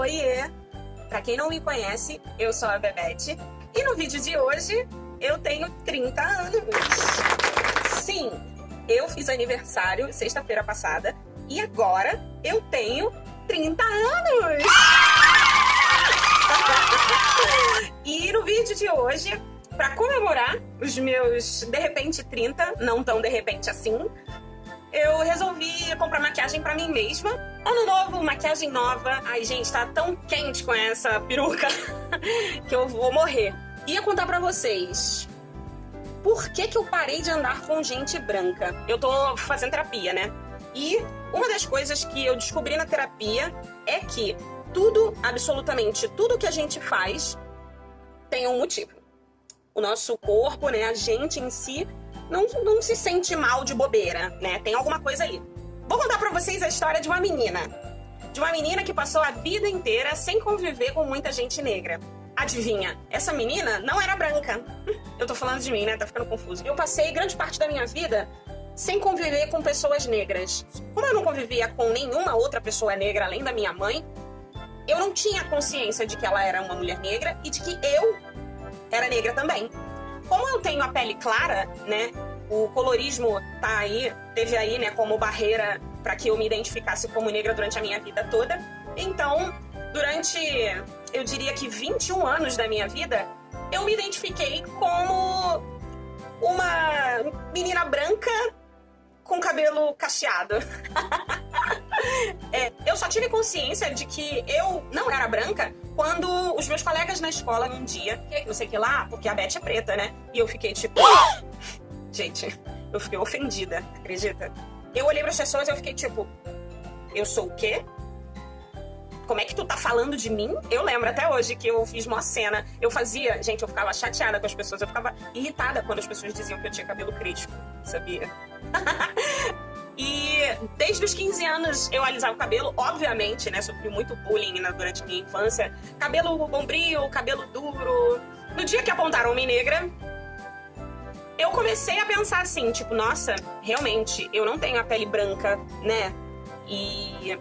Oiê! Pra quem não me conhece, eu sou a Bebete e no vídeo de hoje eu tenho 30 anos. Sim, eu fiz aniversário sexta-feira passada e agora eu tenho 30 anos! E no vídeo de hoje, pra comemorar os meus, de repente, 30, não tão de repente assim, eu resolvi comprar maquiagem pra mim mesma. Ano novo, maquiagem nova. Ai, gente, tá tão quente com essa peruca que eu vou morrer. Ia contar pra vocês por que eu parei de andar com gente branca. Eu tô fazendo terapia, né? E uma das coisas que eu descobri na terapia é que tudo, absolutamente tudo que a gente faz tem um motivo. O nosso corpo, né, a gente em si, não se sente mal de bobeira, né? Tem alguma coisa ali. Vou contar pra vocês a história de uma menina. De uma menina que passou a vida inteira sem conviver com muita gente negra. Adivinha? Essa menina não era branca. Eu tô falando de mim, né? Tá ficando confuso. Eu passei grande parte da minha vida sem conviver com pessoas negras. Como eu não convivia com nenhuma outra pessoa negra além da minha mãe, eu não tinha consciência de que ela era uma mulher negra e de que eu era negra também. Como eu tenho a pele clara, né? O colorismo tá aí, teve aí, né, como barreira para que eu me identificasse como negra durante a minha vida toda. Então, durante, eu diria que 21 anos da minha vida, eu me identifiquei como uma menina branca com cabelo cacheado. Eu só tive consciência de que eu não era branca quando os meus colegas na escola, um dia, que não sei o que lá, porque a Beth é preta, né? E eu fiquei tipo... Gente, eu fiquei ofendida, acredita? Eu olhei pras pessoas e eu fiquei tipo... Eu sou o quê? Como é que tu tá falando de mim? Eu lembro até hoje que eu fiz uma cena. Eu fazia... Gente, eu ficava chateada com as pessoas. Eu ficava irritada quando as pessoas diziam que eu tinha cabelo crespo, sabia? E desde os 15 anos eu alisava o cabelo, obviamente, né? Sofri muito bullying durante a minha infância. Cabelo bombril, cabelo duro. No dia que apontaram-me negra, eu comecei a pensar assim, tipo, nossa, realmente, eu não tenho a pele branca, né? E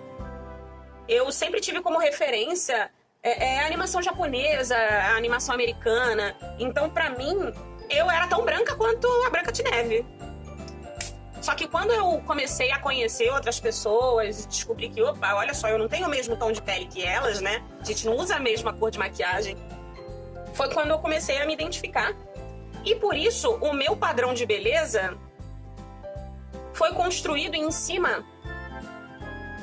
eu sempre tive como referência a animação japonesa, a animação americana. Então, pra mim, eu era tão branca quanto a Branca de Neve. Só que quando eu comecei a conhecer outras pessoas e descobri que, opa, olha só, eu não tenho o mesmo tom de pele que elas, né? A gente não usa a mesma cor de maquiagem. Foi quando eu comecei a me identificar. E por isso, o meu padrão de beleza foi construído em cima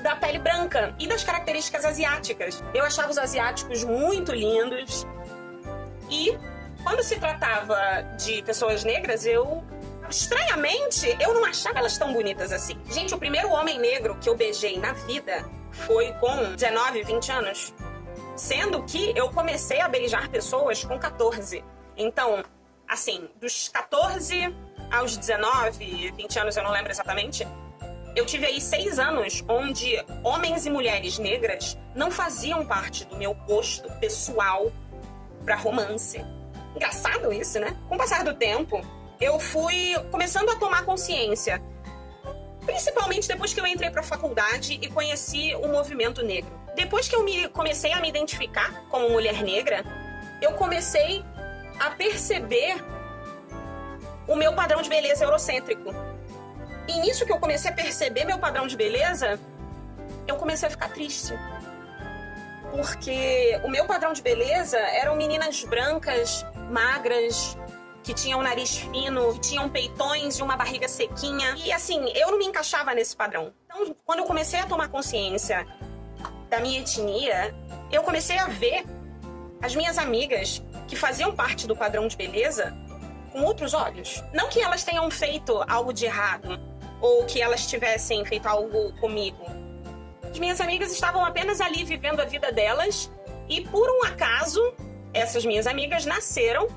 da pele branca e das características asiáticas. Eu achava os asiáticos muito lindos. E quando se tratava de pessoas negras, estranhamente, eu não achava elas tão bonitas assim. Gente, o primeiro homem negro que eu beijei na vida foi com 19, 20 anos. Sendo que eu comecei a beijar pessoas com 14. Então, assim, dos 14 aos 19, 20 anos, eu não lembro exatamente, eu tive aí 6 anos onde homens e mulheres negras não faziam parte do meu gosto pessoal pra romance. Engraçado isso, né? Com o passar do tempo, eu fui começando a tomar consciência, principalmente depois que eu entrei para a faculdade e conheci o movimento negro. Depois que eu comecei a me identificar como mulher negra, eu comecei a perceber o meu padrão de beleza eurocêntrico. E nisso que eu comecei a perceber meu padrão de beleza, eu comecei a ficar triste. Porque o meu padrão de beleza eram meninas brancas, magras, que tinham um nariz fino, que tinham peitões e uma barriga sequinha. E assim, eu não me encaixava nesse padrão. Então, quando eu comecei a tomar consciência da minha etnia, eu comecei a ver as minhas amigas que faziam parte do padrão de beleza com outros olhos. Não que elas tenham feito algo de errado, ou que elas tivessem feito algo comigo. As minhas amigas estavam apenas ali vivendo a vida delas, e por um acaso, essas minhas amigas nasceram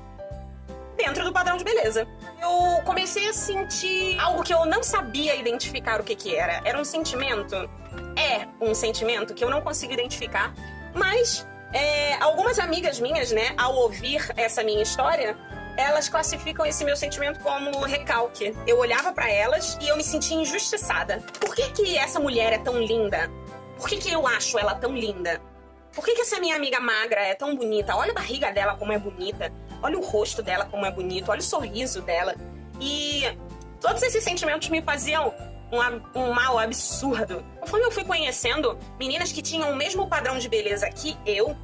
dentro do padrão de beleza. Eu comecei a sentir algo que eu não sabia identificar o que era. Era um sentimento. É um sentimento que eu não consigo identificar. Mas algumas amigas minhas, né, ao ouvir essa minha história, elas classificam esse meu sentimento como recalque. Eu olhava pra elas e eu me sentia injustiçada. Por que essa mulher é tão linda? Por que eu acho ela tão linda? Por que essa minha amiga magra é tão bonita? Olha a barriga dela como é bonita. Olha o rosto dela como é bonito. Olha o sorriso dela. E todos esses sentimentos me faziam um mal absurdo. Conforme eu fui conhecendo meninas que tinham o mesmo padrão de beleza que eu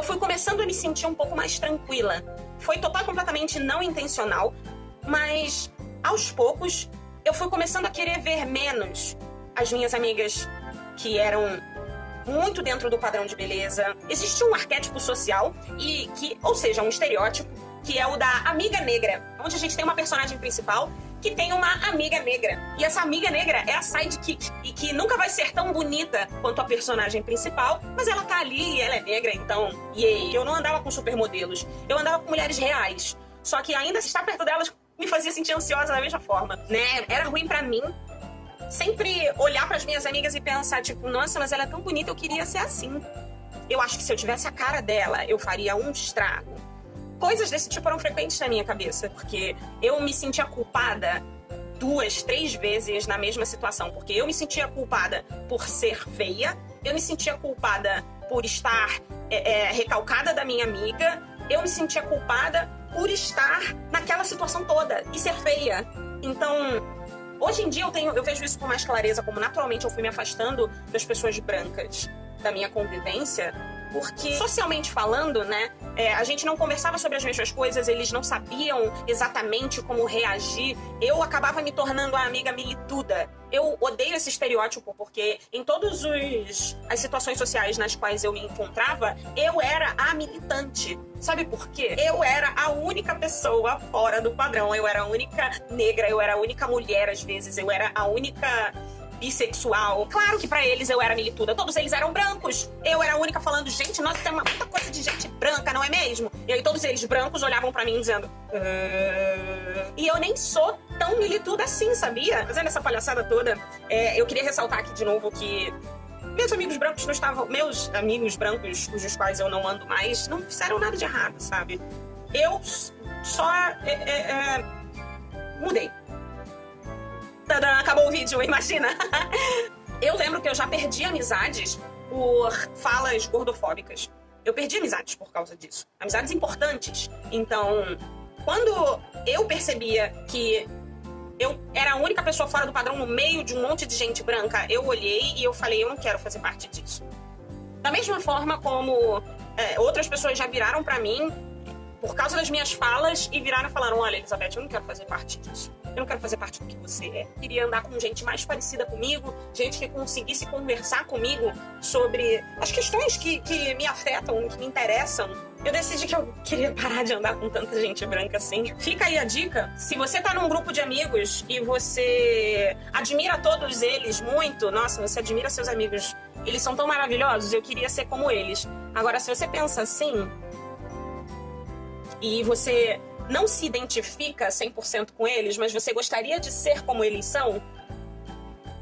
fui começando a me sentir um pouco mais tranquila. Foi total e completamente não intencional, mas aos poucos eu fui começando a querer ver menos as minhas amigas que eram muito dentro do padrão de beleza. Existe um arquétipo social, ou seja, um estereótipo, que é o da amiga negra, onde a gente tem uma personagem principal que tem uma amiga negra. E essa amiga negra é a sidekick, e que nunca vai ser tão bonita quanto a personagem principal, mas ela tá ali e ela é negra, então, yay. Eu não andava com supermodelos, eu andava com mulheres reais. Só que ainda estar perto delas me fazia sentir ansiosa da mesma forma, né? Era ruim pra mim sempre olhar pras minhas amigas e pensar, tipo, nossa, mas ela é tão bonita, eu queria ser assim. Eu acho que se eu tivesse a cara dela, eu faria um estrago. Coisas desse tipo eram frequentes na minha cabeça, porque eu me sentia culpada 2, 3 vezes na mesma situação. Porque eu me sentia culpada por ser feia, eu me sentia culpada por estar recalcada da minha amiga, eu me sentia culpada por estar naquela situação toda e ser feia. Então, hoje em dia eu vejo isso com mais clareza, como naturalmente eu fui me afastando das pessoas brancas da minha convivência, porque socialmente falando, né, a gente não conversava sobre as mesmas coisas, eles não sabiam exatamente como reagir. Eu acabava me tornando a amiga milituda. Eu odeio esse estereótipo porque em todas as situações sociais nas quais eu me encontrava, eu era a militante. Sabe por quê? Eu era a única pessoa fora do padrão. Eu era a única negra, eu era a única mulher às vezes, eu era a única bissexual. Claro que pra eles eu era milituda. Todos eles eram brancos. Eu era a única falando, gente, nossa, tem uma puta coisa de gente branca, não é mesmo? E aí todos eles brancos olhavam pra mim dizendo... E eu nem sou tão milituda assim, sabia? Fazendo essa palhaçada toda, eu queria ressaltar aqui de novo que meus amigos brancos não estavam... Meus amigos brancos, cujos quais eu não ando mais, não fizeram nada de errado, sabe? Eu só... mudei. Tadã, acabou o vídeo, imagina. Eu lembro que eu já perdi amizades por falas gordofóbicas. Eu perdi amizades por causa disso. Amizades importantes. Então, quando eu percebia que eu era a única pessoa fora do padrão no meio de um monte de gente branca, eu olhei e eu falei, eu não quero fazer parte disso. Da mesma forma como outras pessoas já viraram pra mim por causa das minhas falas e viraram e falaram, olha, Elizabeth, eu não quero fazer parte disso. Eu não quero fazer parte do que você é. Eu queria andar com gente mais parecida comigo, gente que conseguisse conversar comigo sobre as questões que me afetam, que me interessam. Eu decidi que eu queria parar de andar com tanta gente branca assim. Fica aí a dica. Se você tá num grupo de amigos e você admira todos eles muito, nossa, você admira seus amigos, eles são tão maravilhosos, eu queria ser como eles. Agora, se você pensa assim e você não se identifica 100% com eles, mas você gostaria de ser como eles são,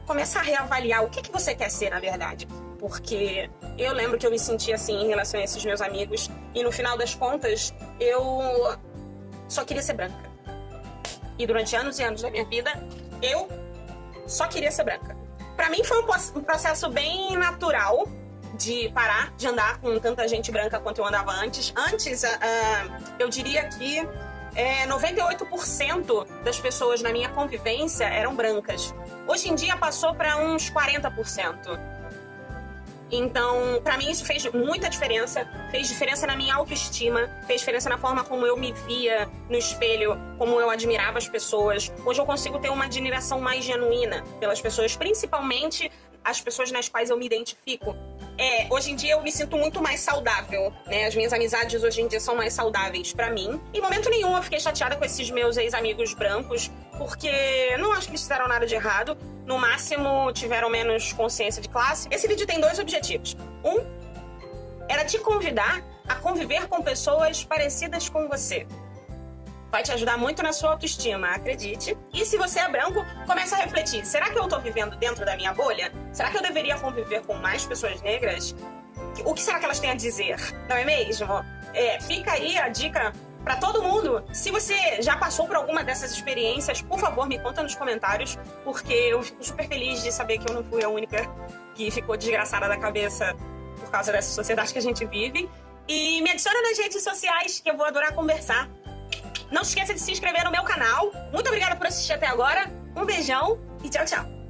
começa a reavaliar o que você quer ser, na verdade. Porque eu lembro que eu me sentia assim em relação a esses meus amigos, e no final das contas, eu só queria ser branca. E durante anos e anos da minha vida, eu só queria ser branca. Pra mim foi um processo bem natural de parar de andar com tanta gente branca quanto eu andava antes. Antes, eu diria que 98% das pessoas na minha convivência eram brancas. Hoje em dia passou para uns 40%. Então, pra mim isso fez muita diferença. Fez diferença na minha autoestima, fez diferença na forma como eu me via no espelho, como eu admirava as pessoas. Hoje eu consigo ter uma admiração mais genuína pelas pessoas, principalmente as pessoas nas quais eu me identifico. Hoje em dia eu me sinto muito mais saudável, né? As minhas amizades hoje em dia são mais saudáveis pra mim. Em momento nenhum eu fiquei chateada com esses meus ex-amigos brancos, porque não acho que eles fizeram nada de errado. No máximo, tiveram menos consciência de classe. Esse vídeo tem 2 objetivos. Um era te convidar a conviver com pessoas parecidas com você. Vai te ajudar muito na sua autoestima, acredite. E se você é branco, começa a refletir. Será que eu tô vivendo dentro da minha bolha? Será que eu deveria conviver com mais pessoas negras? O que será que elas têm a dizer? Não é mesmo? Fica aí a dica pra todo mundo. Se você já passou por alguma dessas experiências, por favor, me conta nos comentários, porque eu fico super feliz de saber que eu não fui a única que ficou desgraçada da cabeça por causa dessa sociedade que a gente vive. E me adiciona nas redes sociais, que eu vou adorar conversar. Não se esqueça de se inscrever no meu canal. Muito obrigada por assistir até agora. Um beijão e tchau, tchau.